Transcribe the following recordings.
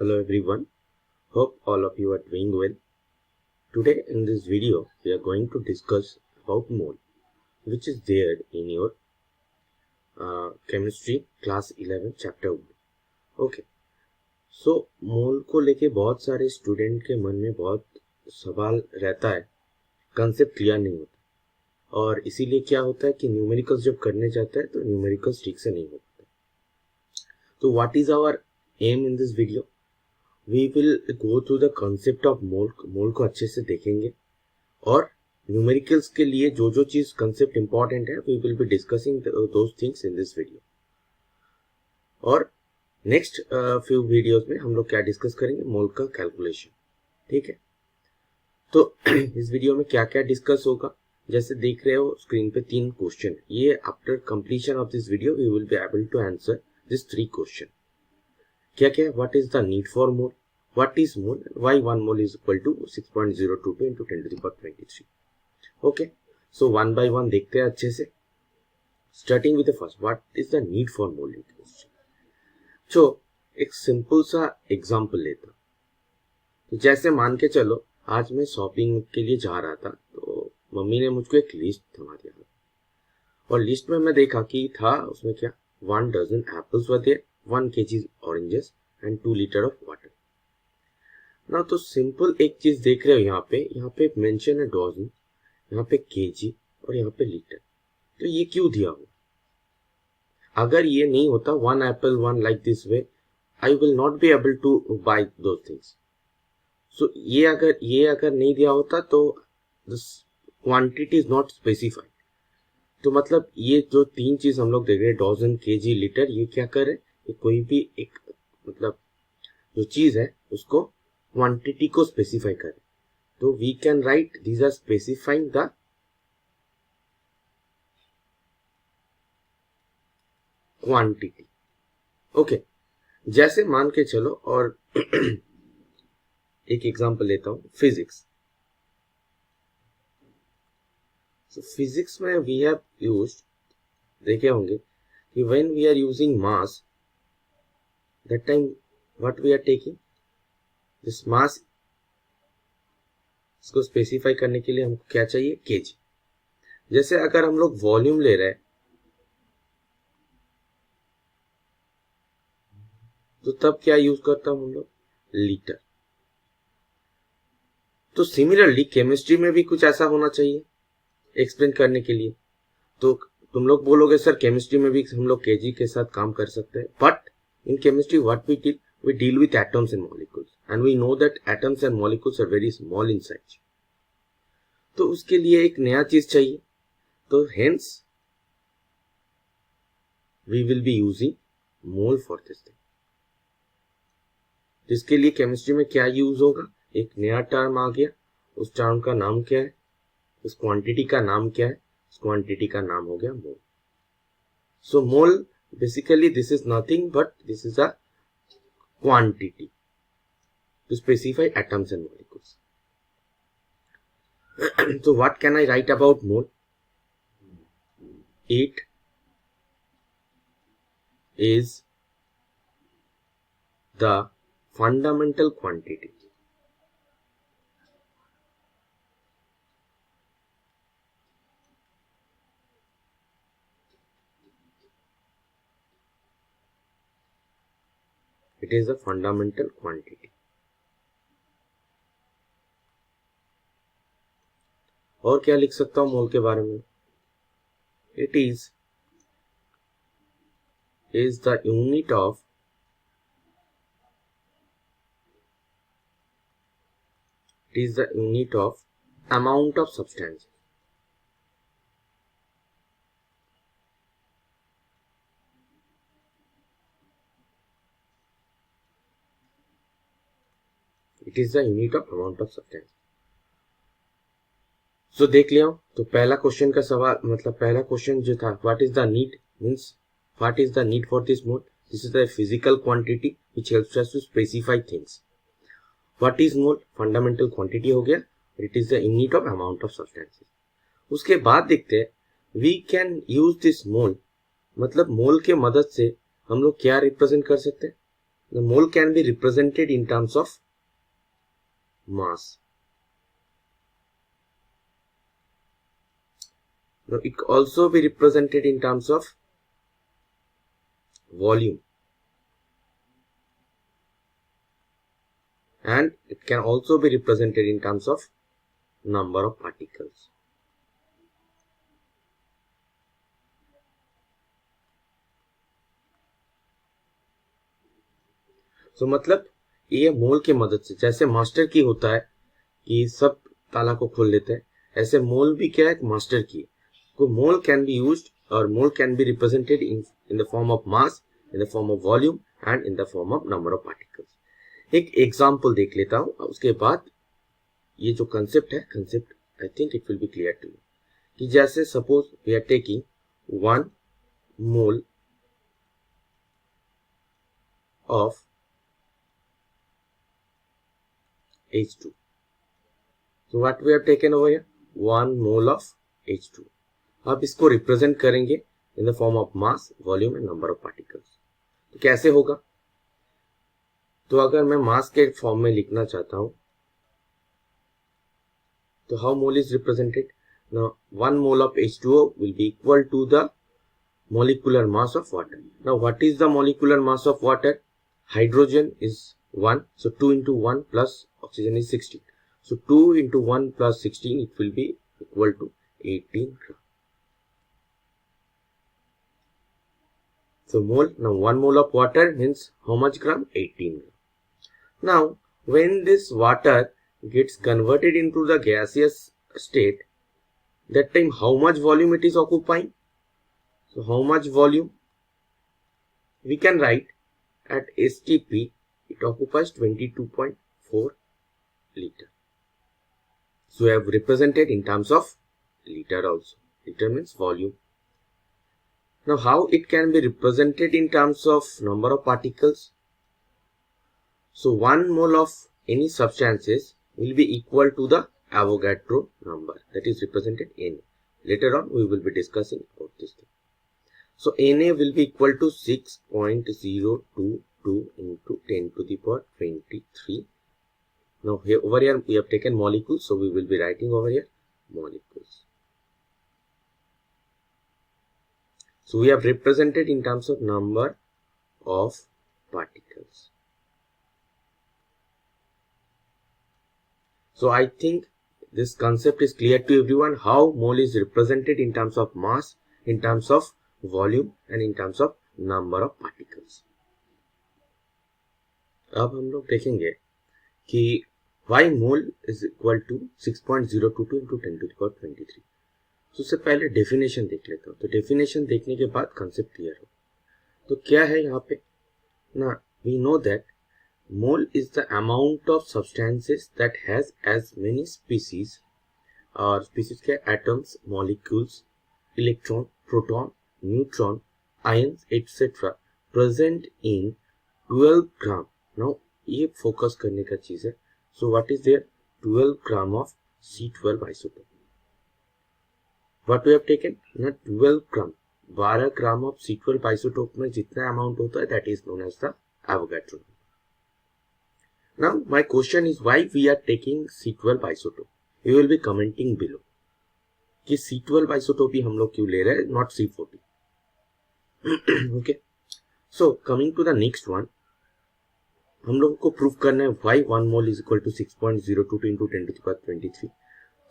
Hello everyone, hope all of you are doing well. Today in this video we are going to discuss about mole which is there in your chemistry class 11 chapter 1. Okay, so मोल को लेके बहुत सारे student के मन में बहुत सवाल रहता है, कंसेप्ट क्लियर नहीं होता और इसीलिए क्या होता है कि न्यूमेरिकल्स जब करने जाता है तो न्यूमेरिकल्स ठीक से नहीं हो पाता. तो what is our aim in this video? We will go through the concept of mole को अच्छे से देखेंगे और न्यूमेरिकल्स के लिए जो जो चीज कंसेप्ट इंपॉर्टेंट है we will be discussing those things in this video. और नेक्स्ट फ्यू वीडियोस में हम लोग क्या डिस्कस करेंगे? मोल का कैलकुलेशन. ठीक है, तो इस वीडियो में क्या क्या डिस्कस होगा, जैसे देख रहे हो स्क्रीन पे 3 क्वेश्चन. ये after completion of this video we will be able to answer this 3 question. क्या क्या? What is the need for mole, what is mole, why 1 mole is equal to 6.022 into 10 to the power 23. Okay, so one by one देखते हैं अच्छे से. Starting with the first, what is the need for mole in question. So एक simple सा example लेता. तो जैसे मान के चलो आज मैं शॉपिंग के लिए जा रहा था, तो मम्मी ने मुझको एक लिस्ट थमा दिया और लिस्ट में मैं देखा कि था उसमें क्या, 1 dozen apples were there, 1 kg oranges and 2 liter of water. ना तो सिंपल एक चीज देख रहे हो यहाँ पे मेंशन है डजन, यहाँ पे केजी और यहाँ पे लीटर. तो ये क्यों दिया हो? अगर ये नहीं होता 1 apple 1 like this way, I will not be able to buy those things. So ये अगर नहीं दिया होता तो this quantity is not specified. तो मतलब ये जो 3 चीज हम लोग देख रहे हैं, डजन केजी लीटर, ये क्या कर रहे हैं? ये कोई भी एक मतलब जो चीज है उसको क्वांटिटी को स्पेसिफाई करें. तो we can write these are specifying the quantity. Okay, जैसे मान के चलो और एक एग्जांपल लेता हूं, फिजिक्स. सो फिजिक्स में वी हैव यूज्ड, देखे होंगे कि when we are using mass, that time what we are taking this mass. इसको स्पेसिफाई करने के लिए हमको क्या चाहिए? केजी. जैसे अगर हम लोग वॉल्यूम ले रहे हैं तो तब क्या यूज करता हूं हम लोग? लीटर. तो सिमिलरली केमिस्ट्री में भी कुछ ऐसा होना चाहिए एक्सप्लेन करने के लिए. तो तुम लोग बोलोगे सर केमिस्ट्री में भी हम लोग केजी के साथ काम कर सकते हैं, but in chemistry what we deal with atoms and molecules and we know that atoms and molecules are very small in size. तो उसके लिए एक नया चीज चाहिए, तो hence we will be using mole for this thing. इसके लिए केमिस्ट्री में क्या यूज होगा? एक नया टर्म आ गया, उस टर्म का नाम क्या है, उस क्वांटिटी का नाम क्या है? उस क्वांटिटी का नाम हो गया mole. So mole basically this is nothing but this is a quantity to specify atoms and molecules. So what can I write about mole? It is the fundamental quantity. It is a fundamental quantity. और क्या लिख सकता हूं मोल के बारे में? It is the unit of amount of substance. It is the unit of amount of substance. So देख लिया. तो पहला क्वेश्चन का सवाल मतलब पहला क्वेश्चन जो था, what is the need, means what is the need for this mole. This is the physical quantity which helps us to specify things. What is mole? Fundamental quantity हो गया. It is the unit of amount of substances. उसके बाद देखते हैं we can use this mole, मतलब mole के मदद से हम लोग क्या रिप्रेजेंट कर सकते हैं? The mole can be represented in terms of mass. Now it can also be represented in terms of volume, and it can also be represented in terms of number of particles. So मतलब ये मोल की मदद से, जैसे master की होता है कि सब ताला को खोल लेते हैं, ऐसे मोल भी क्या है, मास्टर की। तो मोल कैन बी यूज्ड और mole can be represented in the form of mass, in the form of volume and in the form of number of particles. एक एग्जांपल देख लेता हूं, उसके बाद ये जो कंसेप्ट है, concept I think it will be clear to you. कि जैसे suppose we are taking 1 mole of H2. So what we have taken over here? 1 mole of H2. अब इसको रिप्रेजेंट करेंगे इन the form of mass, volume and number of particles. तो कैसे होगा? तो अगर मैं मास के फॉर्म में लिखना चाहता हूं, तो how mole is represented? Now 1 mole of H2O will be equal to the molecular mass of water. Now what is the molecular mass of water? Hydrogen is 1, so 2 into 1 plus oxygen is 16. So 2 into 1 plus 16, it will be equal to 18 gram. So mole, now 1 mole of water means how much gram? 18 gram. Now when this water gets converted into the gaseous state, that time how much volume it is occupying? So how much volume? We can write at STP, it occupies 22.4 liter. So we have represented in terms of liter also. Liter means volume. Now how it can be represented in terms of number of particles? So 1 mole of any substances will be equal to the Avogadro number, that is represented Na. Later on we will be discussing about this thing. So Na will be equal to 6.022 into 10 to the power 23. Now here over here we have taken molecules, so we will be writing over here molecules. So we have represented in terms of number of particles. So I think this concept is clear to everyone, how mole is represented in terms of mass, in terms of volume and in terms of number of particles. अब हम लोग देखेंगे कि why mole is equal to 6.022 into 10 to the power 23. तो उससे पहले definition देख लेता हूँ। तो डेफिनेशन देखने के बाद कंसेप्ट क्लियर हो। तो क्या है यहाँ पे ना, we know that mole is the amount of substances that has as many species, और species के atoms, molecules, electron, proton, neutron, ions, etc. present in 12 gram. Now ये फोकस करने का चीज है। So what is there? 12 gram of C12 isotope. What we have taken? ना 12 gram, 12 gram of C12 isotope में जितना अमाउंट होता है, that is known as the Avogadro. Now my question is, why we are taking C12 isotope? You will be commenting below कि C12 isotope ही हम लोग क्यों ले रहे हैं, not C40. Okay. So coming to the next one, हम लोगों को प्रूव करना है why 1 mole is equal to 6.022 into 10 to the power 23.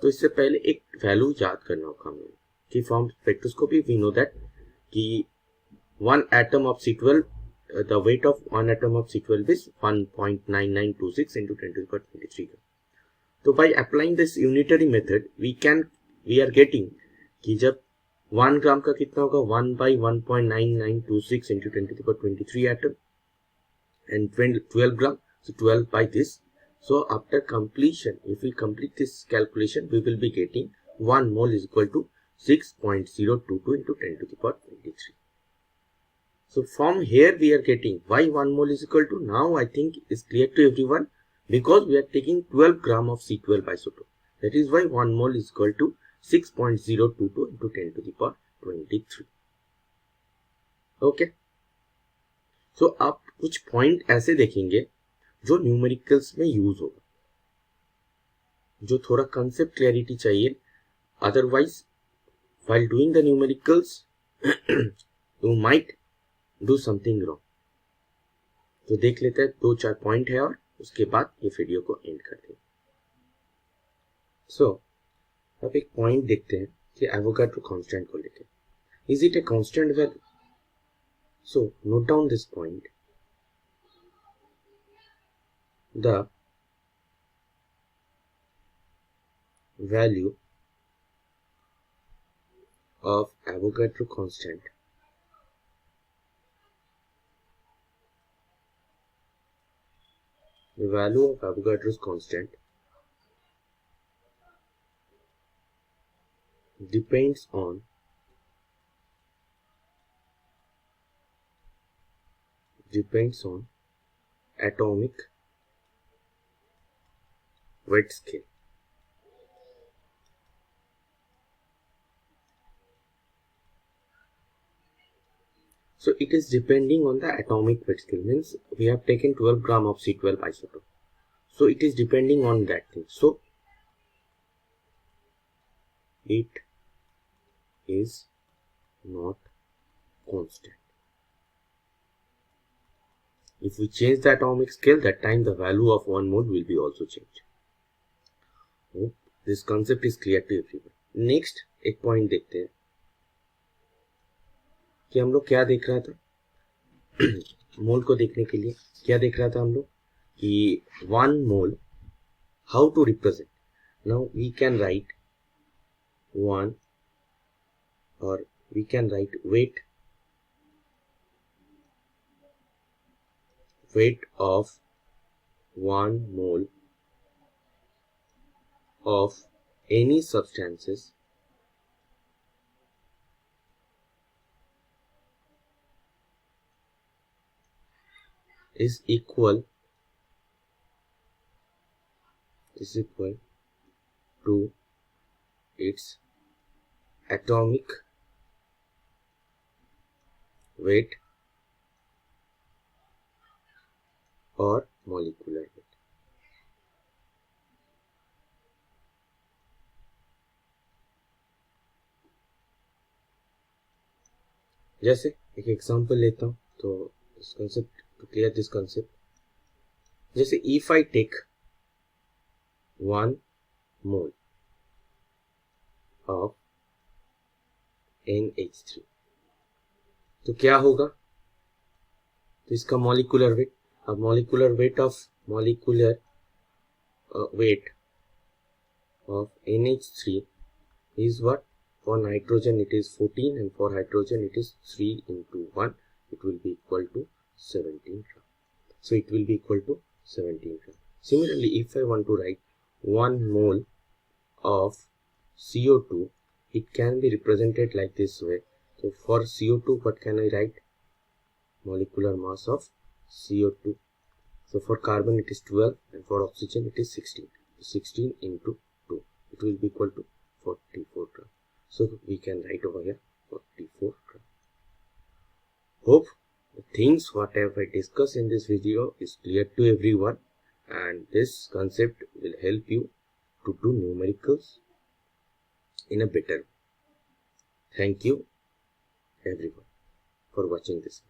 तो इससे पहले एक वैल्यू याद करना होगा हम लोग कि from spectroscopy we know that कि 1 atom of C12, the weight of 1 atom of C12 is 1.9926 into 10 to the power 23. तो by applying this unitary method we are getting कि जब 1 ग्राम का कितना होगा, 1 by 1.9926 into 10 to the power 23 atom, and 12 gram, so 12 by this. So after completion, if we complete this calculation, we will be getting 1 mole is equal to 6.022 into 10 to the power 23. So from here we are getting why 1 mole is equal to, now I think is clear to everyone, because we are taking 12 gram of C12 isotope. That is why 1 mole is equal to 6.022 into 10 to the power 23. Okay. So up कुछ point ऐसे देखेंगे जो numericals में use होगा, जो थोड़ा concept clarity चाहिए, otherwise while doing the numericals you might do something wrong. तो देख लेते हैं, 2-4 पॉइंट है और उसके बाद ये वीडियो को एंड करते हैं। सो अब एक पॉइंट देखते हैं कि एवोगाड्रो कांस्टेंट को लेके, is it a constant value? So note down this point, the value of Avogadro constant the value of Avogadro's constant depends on atomic weight scale. So it is depending on the atomic weight scale, means we have taken 12 gram of C12 isotope. So it is depending on that thing. So it is not constant. If we change the atomic scale, that time the value of 1 mole will be also changed. Hope this concept is clear to everyone. Next एक point देखते हैं कि हम लोग क्या देख रहा था मोल को देखने के लिए क्या देख रहा था हम लोग कि 1 मोल how to represent. Now we can write 1 और we can write weight of 1 mole of any substances is equal to its atomic weight or molecular weight. जैसे एक एग्जांपल लेता हूं तो इस concept to clear this concept, जैसे if I take 1 mole of NH3 तो क्या होगा, तो इसका मॉलिक्यूलर वेट, अब molecular weight of NH3 is what? For nitrogen it is 14 and for hydrogen it is 3 into 1, it will be equal to 17 gram. So it will be equal to 17 gram. Similarly, if I want to write 1 mole of CO2, it can be represented like this way. So for CO2, what can I write? Molecular mass of CO2. So for carbon it is 12 and for oxygen it is 16. 16 into 2, it will be equal to 44 gram. So we can write over here 44 gram. Hope the things whatever I discuss in this video is clear to everyone, and this concept will help you to do numericals in a better way. Thank you everyone for watching this.